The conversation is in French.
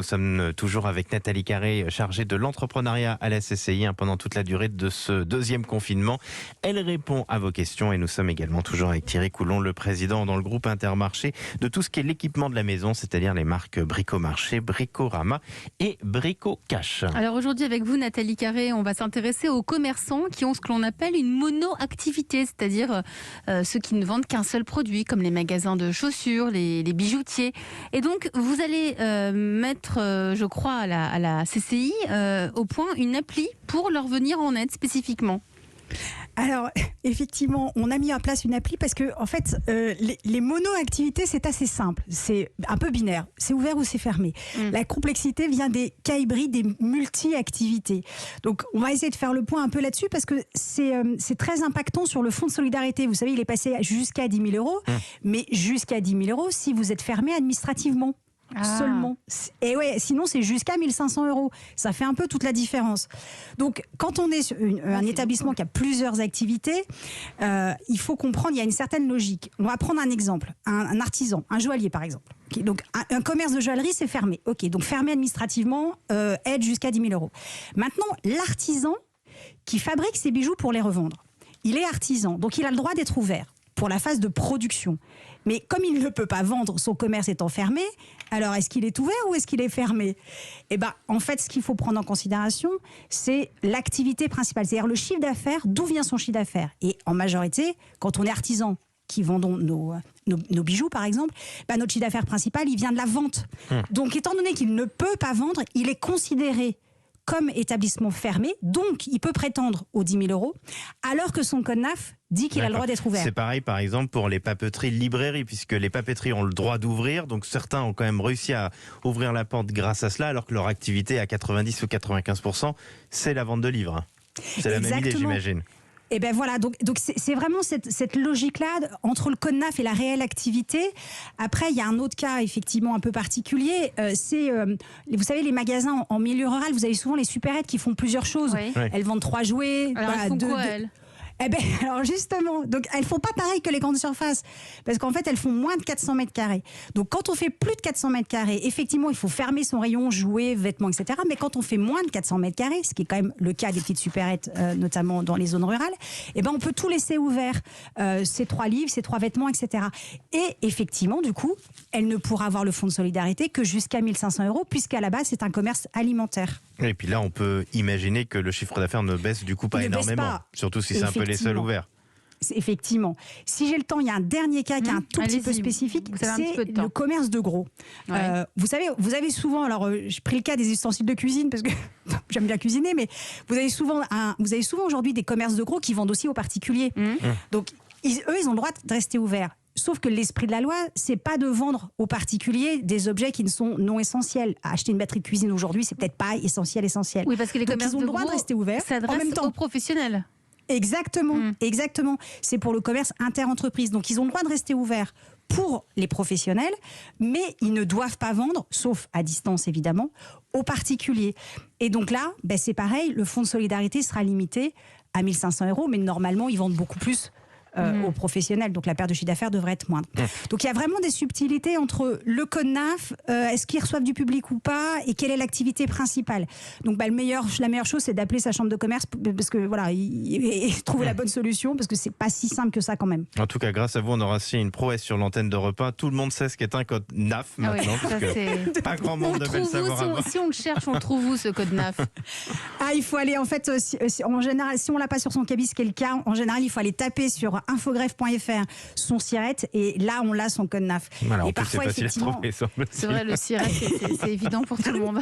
Nous sommes toujours avec Nathalie Carré, chargée de l'entrepreneuriat à la CCI pendant toute la durée de ce deuxième confinement. Elle répond à vos questions et nous sommes également toujours avec Thierry Coulon, le président dans le groupe Intermarché de tout ce qui est l'équipement de la maison, c'est-à-dire les marques Bricomarché, Bricorama et Bricocash. Alors aujourd'hui avec vous Nathalie Carré, on va s'intéresser aux commerçants qui ont ce que l'on appelle une mono-activité, c'est-à-dire ceux qui ne vendent qu'un seul produit, comme les magasins de chaussures, les bijoutiers. Et donc vous allez mettre, je crois, à la CCI au point une appli pour leur venir en aide spécifiquement. Alors, effectivement, on a mis en place une appli parce que, en fait, les mono-activités, c'est assez simple. C'est un peu binaire. C'est ouvert ou c'est fermé. La complexité vient des cas hybrides, des multi-activités. Donc, on va essayer de faire le point un peu là-dessus parce que c'est très impactant sur le fonds de solidarité. Vous savez, il est passé jusqu'à 10 000 €, mais jusqu'à 10 000 € si vous êtes fermé administrativement. Seulement. Et ouais, sinon c'est jusqu'à 1 500 €. Ça fait un peu toute la différence. Donc, quand on est sur un établissement qui a plusieurs activités, il faut comprendre, il y a une certaine logique. On va prendre un exemple. Un artisan, un joaillier par exemple. Okay, donc, un commerce de joaillerie, c'est fermé. Ok, donc fermé administrativement, aide jusqu'à 10 000 €. Maintenant, l'artisan qui fabrique ses bijoux pour les revendre, il est artisan, donc il a le droit d'être ouvert pour la phase de production. Mais comme il ne peut pas vendre, son commerce étant fermé, alors est-ce qu'il est ouvert ou est-ce qu'il est fermé ? Eh ben, en fait, ce qu'il faut prendre en considération, c'est l'activité principale, c'est-à-dire le chiffre d'affaires, d'où vient son chiffre d'affaires. Et en majorité, quand on est artisan, qui vendons nos bijoux par exemple, ben notre chiffre d'affaires principal, il vient de la vente. Donc, étant donné qu'il ne peut pas vendre, il est considéré comme établissement fermé, donc il peut prétendre aux 10 000 €, alors que son code NAF dit qu'il a le droit d'être ouvert. C'est pareil par exemple pour les papeteries librairies, puisque les papeteries ont le droit d'ouvrir, donc certains ont quand même réussi à ouvrir la porte grâce à cela, alors que leur activité à 90 ou 95%, c'est la vente de livres. C'est la même idée, j'imagine. Et ben voilà, donc c'est vraiment cette logique-là entre le code NAF et la réelle activité. Après, il y a un autre cas effectivement un peu particulier. Vous savez, les magasins en milieu rural, vous avez souvent les supérettes qui font plusieurs choses. Oui. Elles vendent 3 jouets. Alors elles font quoi, elles ? Eh ben, alors justement, donc elles font pas pareil que les grandes surfaces, parce qu'en fait elles font moins de 400 mètres carrés. Donc quand on fait plus de 400 mètres carrés, effectivement il faut fermer son rayon, jouets, vêtements, etc. Mais quand on fait moins de 400 mètres carrés, ce qui est quand même le cas des petites supérettes, notamment dans les zones rurales, eh ben on peut tout laisser ouvert, ces 3 livres, ces 3 vêtements, etc. Et effectivement, du coup, elle ne pourra avoir le fonds de solidarité que jusqu'à 1 500 €, puisqu'à la base c'est un commerce alimentaire. Et puis là, on peut imaginer que le chiffre d'affaires ne baisse du coup pas énormément, surtout si c'est un peu les seuls ouverts. Effectivement. Si j'ai le temps, il y a un dernier cas qui est un tout petit peu spécifique, c'est le commerce de gros. Ouais. Vous avez souvent, alors j'ai pris le cas des ustensiles de cuisine parce que j'aime bien cuisiner, mais vous avez souvent aujourd'hui des commerces de gros qui vendent aussi aux particuliers. Donc ils ont le droit de rester ouverts. Sauf que l'esprit de la loi, c'est pas de vendre aux particuliers des objets qui ne sont non essentiels. Acheter une batterie de cuisine aujourd'hui, c'est peut-être pas essentiel. Oui, parce que les commerces ils ont le droit de rester ouverts. S'adressent aux professionnels. Exactement. C'est pour le commerce inter-entreprise. Donc, ils ont le droit de rester ouverts pour les professionnels, mais ils ne doivent pas vendre, sauf à distance évidemment, aux particuliers. Et donc là, c'est pareil, le fonds de solidarité sera limité à 1 500 €, mais normalement, ils vendent beaucoup plus aux professionnels, donc la perte de chiffre d'affaires devrait être moindre. Donc il y a vraiment des subtilités entre le code NAF, est-ce qu'ils reçoivent du public ou pas, et quelle est l'activité principale. Donc la meilleure chose, c'est d'appeler sa chambre de commerce, parce que voilà, et trouver la bonne solution, parce que c'est pas si simple que ça quand même. En tout cas, grâce à vous, on aura aussi une prouesse sur l'antenne d'Europe 1. Tout le monde sait ce qu'est un code NAF maintenant, parce que pas grand monde devait le savoir avant. Si on le cherche, on le trouve où, ce code NAF ? Il faut aller, en fait, en général, si on l'a pas sur son cabis, ce qui est le cas, en général, il faut aller taper sur infogreffe.fr son SIRET, et là on l'a son code NAF. Voilà, et parfois, c'est facile à trouver, c'est vrai, le SIRET, c'est évident pour tout le monde.